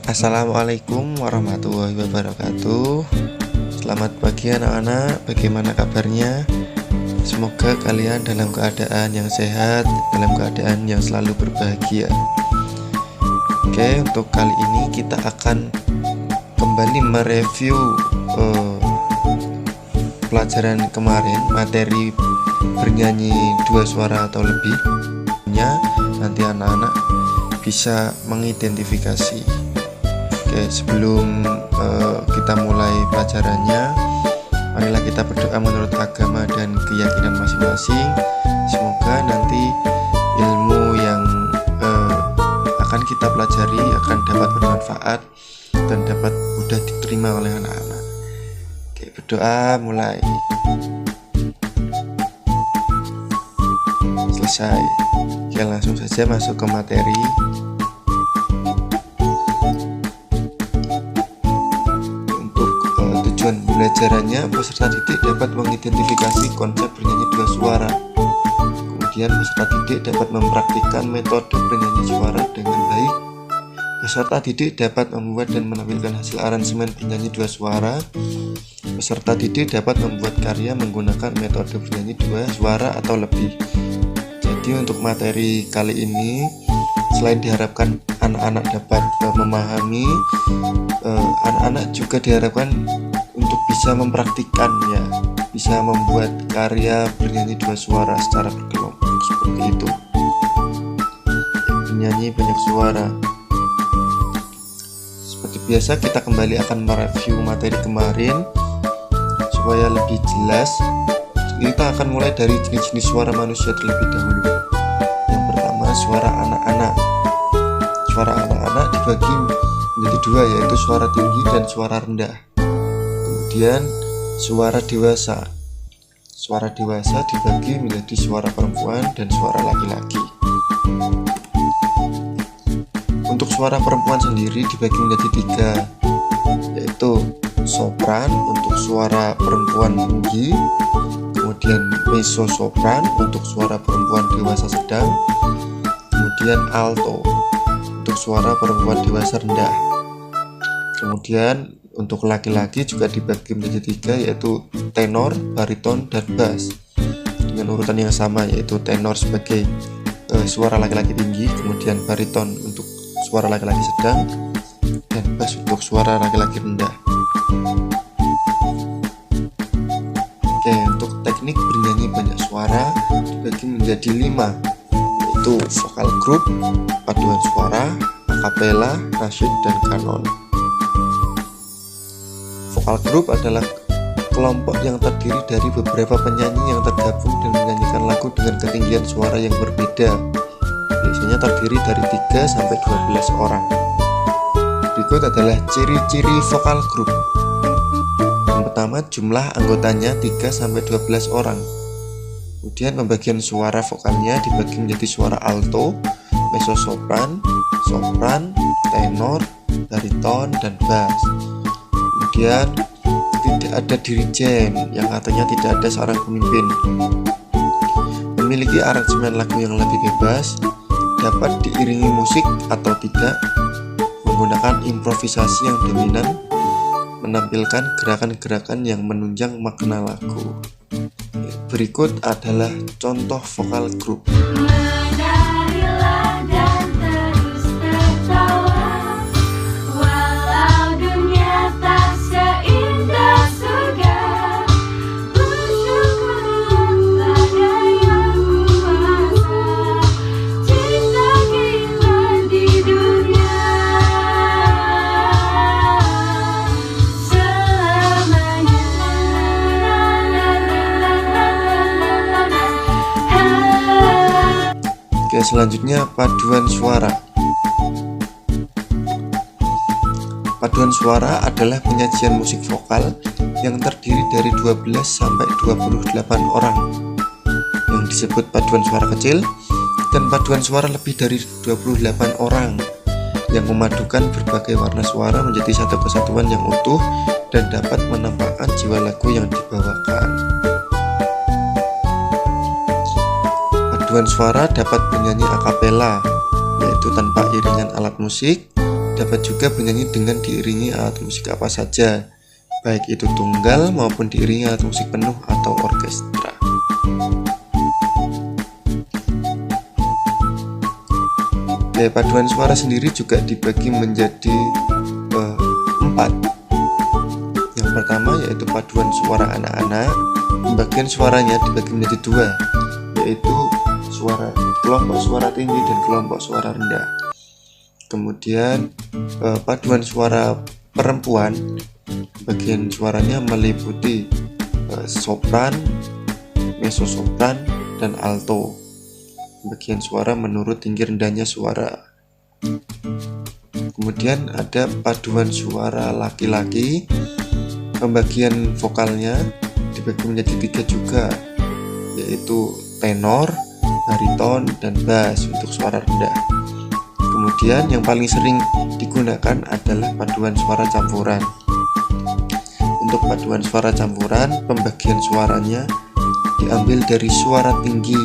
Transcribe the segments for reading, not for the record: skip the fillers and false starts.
Assalamualaikum warahmatullahi wabarakatuh. Selamat pagi anak-anak, bagaimana kabarnya? Semoga kalian dalam keadaan yang sehat, dalam keadaan yang selalu berbahagia. Oke, untuk kali ini kita akan kembali mereview pelajaran kemarin, materi bernyanyi dua suara atau lebih. Nanti anak-anak bisa mengidentifikasi. Oke, sebelum kita mulai pelajarannya, marilah kita berdoa menurut agama dan keyakinan masing-masing. Semoga nanti ilmu yang akan kita pelajari akan dapat bermanfaat dan dapat mudah diterima oleh anak-anak. Oke, berdoa mulai. Selesai. Oke, langsung saja masuk ke materi. Tujuan pembelajarannya, peserta didik dapat mengidentifikasi konsep bernyanyi dua suara. Kemudian peserta didik dapat mempraktikkan metode bernyanyi suara dengan baik. Peserta didik dapat membuat dan menampilkan hasil aransemen bernyanyi dua suara. Peserta didik dapat membuat karya menggunakan metode bernyanyi dua suara atau lebih. Jadi untuk materi kali ini, selain diharapkan anak-anak dapat memahami, anak-anak juga diharapkan untuk bisa mempraktikkan, ya, bisa membuat karya bernyanyi dua suara secara berkelompok seperti itu. Bernyanyi banyak suara. Seperti biasa kita kembali akan mereview materi kemarin supaya lebih jelas. Kita akan mulai dari jenis-jenis suara manusia terlebih dahulu. Yang pertama, suara anak-anak. Suara anak-anak dibagi menjadi dua, yaitu suara tinggi dan suara rendah. Kemudian suara dewasa. Suara dewasa dibagi menjadi suara perempuan dan suara laki-laki. Untuk suara perempuan sendiri dibagi menjadi tiga, yaitu sopran untuk suara perempuan tinggi, kemudian mezzo-sopran untuk suara perempuan dewasa sedang, kemudian alto untuk suara perempuan dewasa rendah. Kemudian untuk laki-laki juga dibagi menjadi tiga, yaitu tenor, bariton, dan bass dengan urutan yang sama, yaitu tenor sebagai suara laki-laki tinggi, kemudian bariton untuk suara laki-laki sedang, dan bass untuk suara laki-laki rendah. Oke, untuk teknik bernyanyi banyak suara dibagi menjadi 5, yaitu vokal group, paduan suara, akapela, nasyid, dan kanon. Vokal group adalah kelompok yang terdiri dari beberapa penyanyi yang tergabung dan menyanyikan lagu dengan ketinggian suara yang berbeda. Biasanya terdiri dari 3 sampai 12 orang. Berikut adalah ciri-ciri vokal group. Yang pertama, jumlah anggotanya 3 sampai 12 orang. Kemudian pembagian suara vokalnya dibagi menjadi suara alto, mezzo-sopran, sopran, tenor, bariton, dan bass. Kemudian tidak ada dirijen, yang artinya tidak ada seorang pemimpin. Memiliki aransemen lagu yang lebih bebas, dapat diiringi musik atau tidak, menggunakan improvisasi yang dominan, menampilkan gerakan-gerakan yang menunjang makna lagu. Berikut adalah contoh vokal grup. Selanjutnya, paduan suara. Paduan suara adalah penyajian musik vokal yang terdiri dari 12 sampai 28 orang yang disebut paduan suara kecil, dan paduan suara lebih dari 28 orang yang memadukan berbagai warna suara menjadi satu kesatuan yang utuh dan dapat menampakkan jiwa lagu yang dibawakan. Paduan suara dapat bernyanyi akapela, yaitu yaitu tanpa iringan alat musik. Dapat juga bernyanyi dengan diiringi alat musik apa saja, baik itu tunggal maupun diiringi alat musik penuh atau orkestra. Gaya paduan suara sendiri juga dibagi menjadi 4. Yang pertama yaitu paduan suara anak-anak. Pembagian suaranya dibagi menjadi 2, yaitu kelompok suara tinggi dan kelompok suara rendah. Kemudian paduan suara perempuan, bagian suaranya meliputi sopran, mezzo-sopran, dan alto. Bagian suara menurut tinggi rendahnya suara. Kemudian ada paduan suara laki-laki. Pembagian vokalnya dibagi menjadi 3 juga, yaitu tenor, bariton, dan bass untuk suara rendah. Kemudian yang paling sering digunakan adalah paduan suara campuran. Untuk paduan suara campuran, pembagian suaranya diambil dari suara tinggi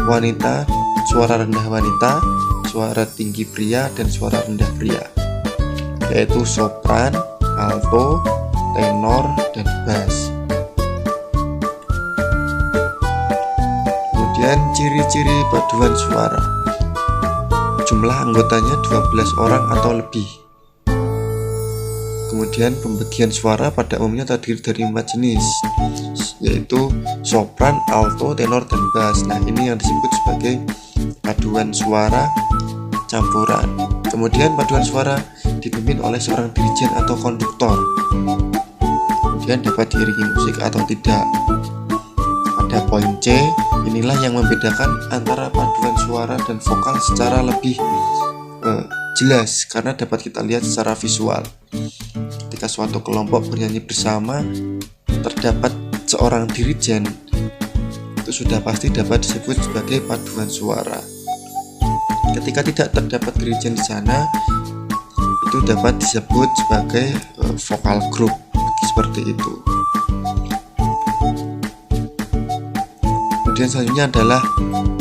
wanita, suara rendah wanita, suara tinggi pria, dan suara rendah pria, yaitu sopran, alto, tenor, dan bass. Kemudian ciri-ciri paduan suara. Jumlah anggotanya 12 orang atau lebih. Kemudian pembagian suara pada umumnya terdiri dari 4 jenis, yaitu sopran, alto, tenor, dan bass. Nah, ini yang disebut sebagai paduan suara campuran. Kemudian paduan suara dipimpin oleh seorang dirijen atau konduktor. Kemudian dapat diiringi musik atau tidak. Pada poin C, inilah yang membedakan antara paduan suara dan vokal secara lebih jelas, karena dapat kita lihat secara visual. Ketika suatu kelompok bernyanyi bersama, terdapat seorang dirijen, itu sudah pasti dapat disebut sebagai paduan suara. Ketika tidak terdapat dirijen di sana, itu dapat disebut sebagai vokal group, seperti itu. Kemudian selanjutnya adalah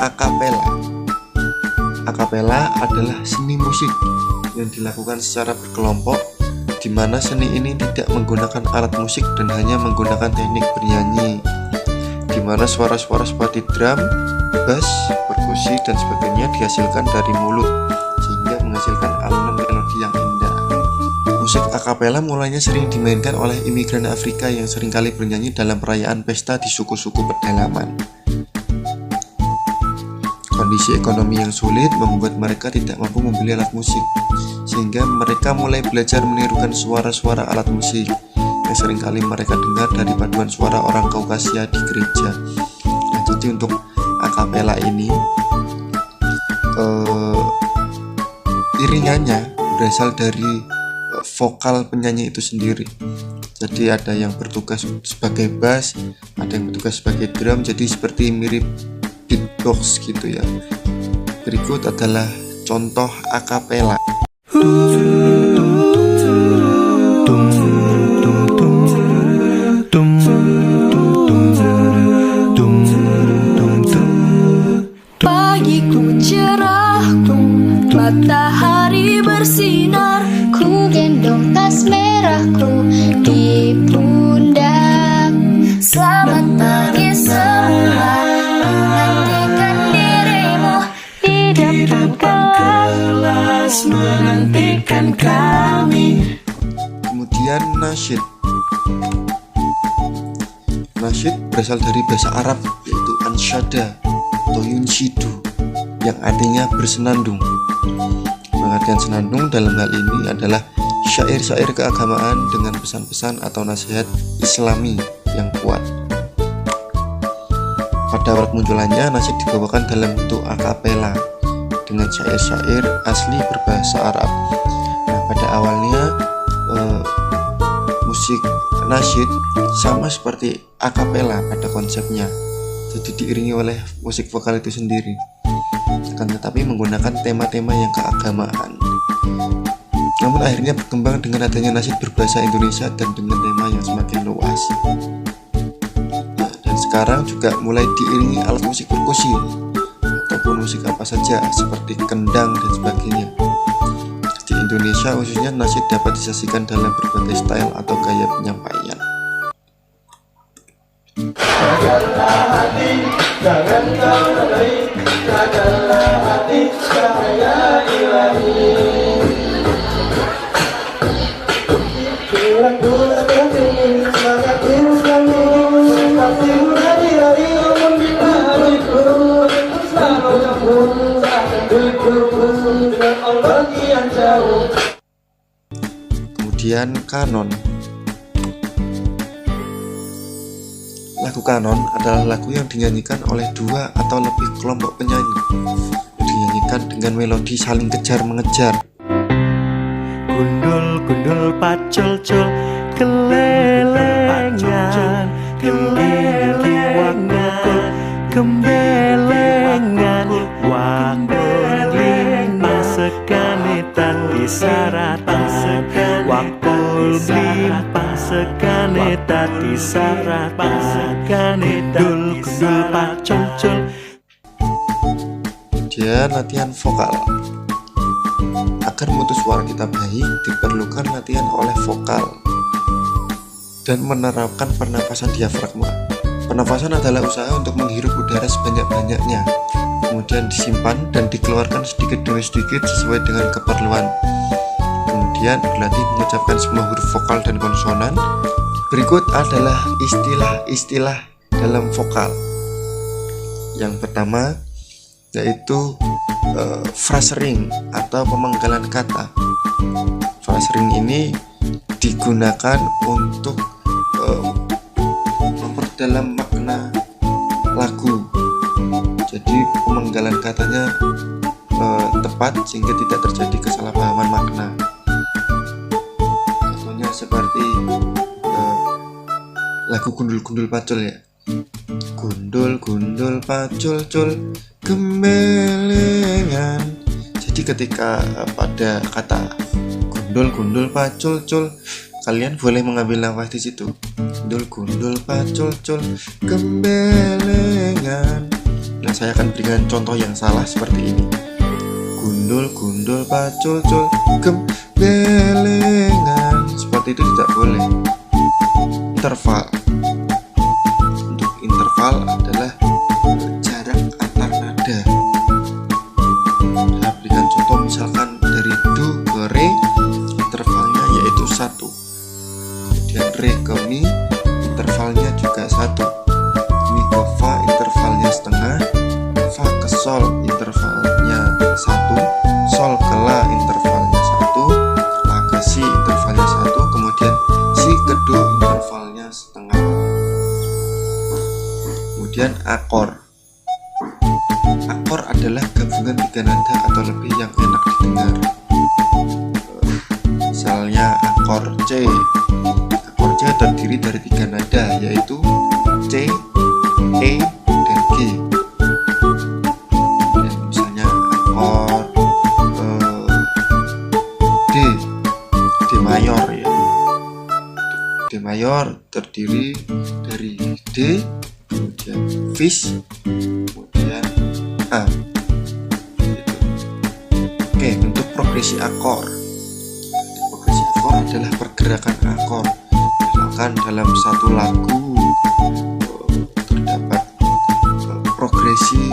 akapela. Akapela adalah seni musik yang dilakukan secara berkelompok, di mana seni ini tidak menggunakan alat musik dan hanya menggunakan teknik bernyanyi, di mana suara-suara seperti drum, bass, perkusi, dan sebagainya dihasilkan dari mulut, sehingga menghasilkan alunan melodi yang indah. Musik akapela mulanya sering dimainkan oleh imigran Afrika yang seringkali bernyanyi dalam perayaan pesta di suku-suku pedalaman. Kondisi ekonomi yang sulit membuat mereka tidak mampu membeli alat musik, sehingga mereka mulai belajar menirukan suara-suara alat musik yang seringkali mereka dengar dari paduan suara orang Kaukasia di gereja. Nah, jadi untuk akapela ini iringannya berasal dari vokal penyanyi itu sendiri. Jadi ada yang bertugas sebagai bass, ada yang bertugas sebagai drum, jadi seperti mirip beatbox gitu ya. Berikut adalah contoh akapela. Pagiku cerahku, matahari bersinar, ku gendong tas merahku di pundak. Selamat pagi semua, menantikan dirimu di depan kelas, menantikan kami. Kemudian nasyid. Nasyid berasal dari bahasa Arab, yaitu ansyada atau yunshidu, yang artinya bersenandung. Pengertian senandung dalam hal ini adalah syair-syair keagamaan dengan pesan-pesan atau nasihat Islami yang kuat. Pada awal kemunculannya, nasyid dibawakan dalam bentuk akapela dengan syair-syair asli berbahasa Arab. Nah, pada awalnya musik nasyid sama seperti akapela pada konsepnya, jadi diiringi oleh musik vokal itu sendiri, akan tetapi menggunakan tema-tema yang keagamaan. Namun akhirnya berkembang dengan adanya nasyid berbahasa Indonesia dan dengan tema yang semakin luas. Nah, dan sekarang juga mulai diiringi alat musik perkusi atau ataupun musik apa saja seperti kendang dan sebagainya. Di Indonesia khususnya nasyid dapat disajikan dalam berbagai style atau gaya penyampaian. Jagalah hati, jangan kau tadai. Jagalah hati, cahaya ilahi. Bulan-bulan yang dingin, semangat selalu. Pasti hari-hari membina hatiku. Selalu campur, akan dikubur dengan Allah yang jauh. Kemudian kanon. Lagu kanon adalah lagu yang dinyanyikan oleh dua atau lebih kelompok penyanyi, dinyanyikan dengan melodi saling kejar-mengejar. Gundul-gundul pacul-cul kelelengan, genggi-wangan, gembelengan, waktu lima sekane tadi saratan, waktu lima sekane tadi saratan, gundul-gundul pacul-cul. Kemudian latihan vokal. Agar mutu suara kita baik, diperlukan latihan oleh vokal dan menerapkan pernapasan diafragma. Pernapasan adalah usaha untuk menghirup udara sebanyak-banyaknya, kemudian disimpan dan dikeluarkan sedikit demi sedikit sesuai dengan keperluan. Kemudian berlatih mengucapkan semua huruf vokal dan konsonan. Berikut adalah istilah-istilah dalam vokal. Yang pertama yaitu phrasering atau pemanggalan kata. Phrasering ini digunakan untuk memperdalam makna lagu. Jadi pemanggalan katanya tepat sehingga tidak terjadi kesalahpahaman makna. Contohnya seperti lagu Gundul-Gundul Pacul ya. Gundul-gundul pacul-cul gembelengan. Jadi ketika pada kata gundul-gundul pacul-cul, kalian boleh mengambil nafas di situ. Gundul-gundul pacul-cul gembelengan. Nah, saya akan berikan contoh yang salah seperti ini. Gundul-gundul pacul-cul gembelengan. Seperti itu tidak boleh. Interval. Untuk interval adalah jarak antar nada. Saya berikan contoh misalkan dari do ke re, intervalnya yaitu 1. Kemudian re ke mi, intervalnya juga 1. Mi ke fa, intervalnya setengah. Fa ke sol, intervalnya 1. Sol ke la, intervalnya 1. La ke si, intervalnya 1. Kemudian si ke do, intervalnya setengah. Kemudian akor. Akor adalah gabungan 3 nada atau lebih yang enak didengar. Misalnya akor C. Akor C terdiri dari 3 nada yaitu C, E, dan G. Dan misalnya akor D mayor ya. D mayor terdiri dari D, kemudian fis, kemudian A. Gitu. Oke, untuk progresi akor. Progresi akor adalah pergerakan akor. Misalkan dalam satu lagu terdapat progresi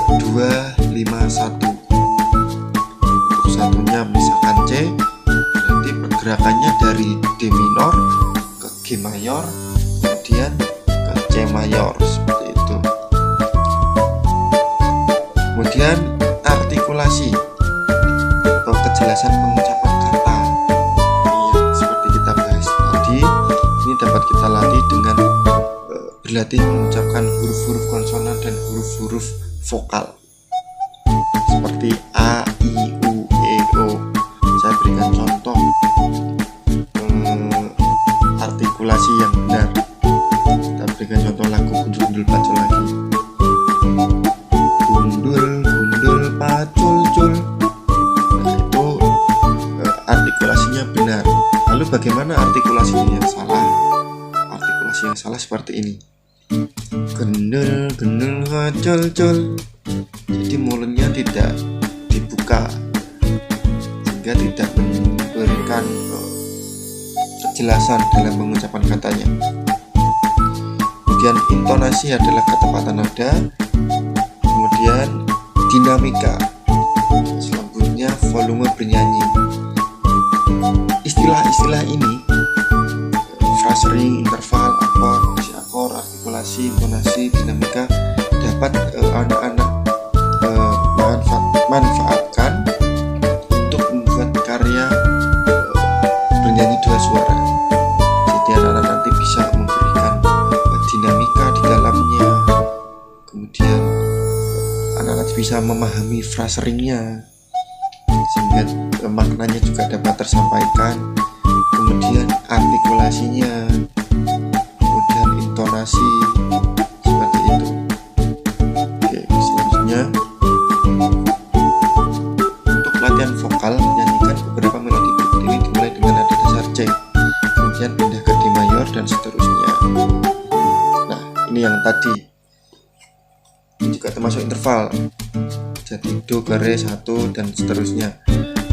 2, 5, 1. Untuk satunya misalkan C, berarti pergerakannya dari D minor ke G mayor, kemudian ke C mayor, seperti itu. Kemudian artikulasi atau kejelasan pengucapan kata yang seperti kita bahas tadi, ini dapat kita latih dengan berlatih mengucapkan huruf-huruf konsonan dan huruf-huruf vokal seperti A, I, U, E, O. Saya berikan contoh artikulasi yang benar. Kita berikan contoh lagu Gundul-Gundul Pacul lagi. Gundul-gundul pacul-cul. Nah, itu artikulasinya benar. Lalu bagaimana artikulasinya yang salah? Artikulasi yang salah seperti ini. Gundul-gundul pacul-cul. Jadi jadi mulutnya tidak dibuka sehingga tidak memberikan kejelasan dalam mengucapkan katanya. Kemudian intonasi adalah ketepatan nada, kemudian dinamika, selanjutnya volume bernyanyi. Istilah-istilah ini, phrasing, interval, akor, artikulasi, intonasi, dinamika, dapat anak-anak manfaatkan untuk membuat karya bernyanyi dua suara. Jadi anak-anak nanti bisa memberikan dinamika di dalamnya, kemudian anak-anak bisa memahami phrasingnya sehingga maknanya juga dapat tersampaikan, kemudian artikulasinya, kemudian intonasi, seperti itu. Oke, selanjutnya untuk latihan vokal, nyanyikan beberapa melodi berikut ini dimulai dengan nada dasar C, kemudian pindah ke D mayor dan seterusnya. Nah, ini yang tadi juga termasuk interval, jadi do ke re 1 dan seterusnya.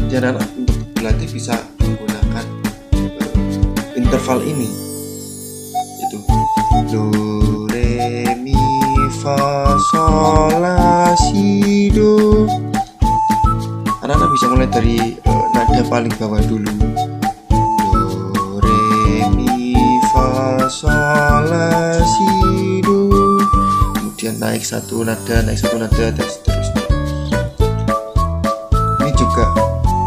Jadi anak untuk berlatih bisa menggunakan interval ini, yaitu do re mi fa sol la si do. Anak-anak bisa mulai dari nada paling bawah dulu, do re mi fa sol la si do, kemudian naik satu nada dan seterusnya. Ini juga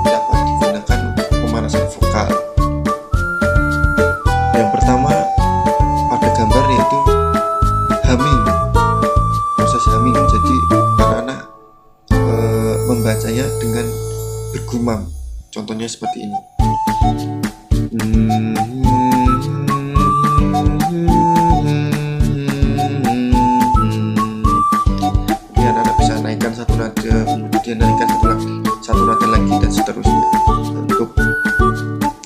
dapat digunakan untuk pemanasan vokal. Yang pertama pada gambar yaitu humming, proses humming. Jadi anak-anak membacanya dengan bergumam. Contohnya seperti ini. Kemudian anak bisa naikkan satu nada, kemudian naikkan satu nada lagi dan seterusnya. Untuk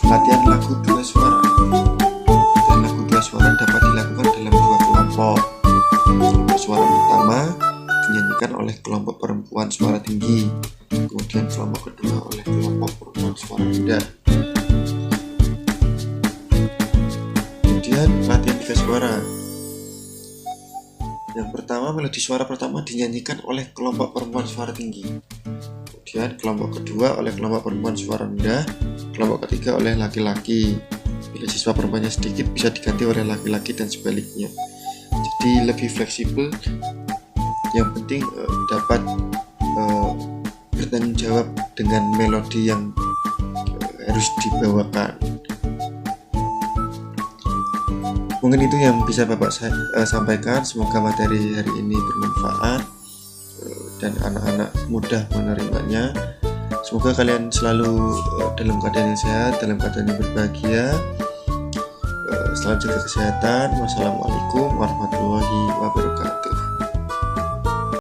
latihan lagu dua suara. Dan lagu dua suara dapat dilakukan dalam dua kelompok. Untuk suara pertama dinyanyikan oleh kelompok perempuan suara tinggi, kemudian kelompok kedua oleh kelompok perempuan suara rendah. Kemudian latihan tiga suara. Yang pertama, melodi suara pertama dinyanyikan oleh kelompok perempuan suara tinggi, kemudian kelompok kedua oleh kelompok perempuan suara rendah, kelompok ketiga oleh laki-laki. Bila siswa perempuannya sedikit bisa diganti oleh laki-laki dan sebaliknya. Jadi lebih fleksibel. Yang penting dapat bertanggung jawab dengan melodi yang harus dibawakan. Mungkin itu yang bisa Bapak sampaikan. Semoga materi hari ini bermanfaat dan anak-anak mudah menerimanya. Semoga kalian selalu dalam keadaan yang sehat, dalam keadaan yang berbahagia. Selalu jaga kesehatan. Wassalamualaikum warahmatullahi wabarakatuh.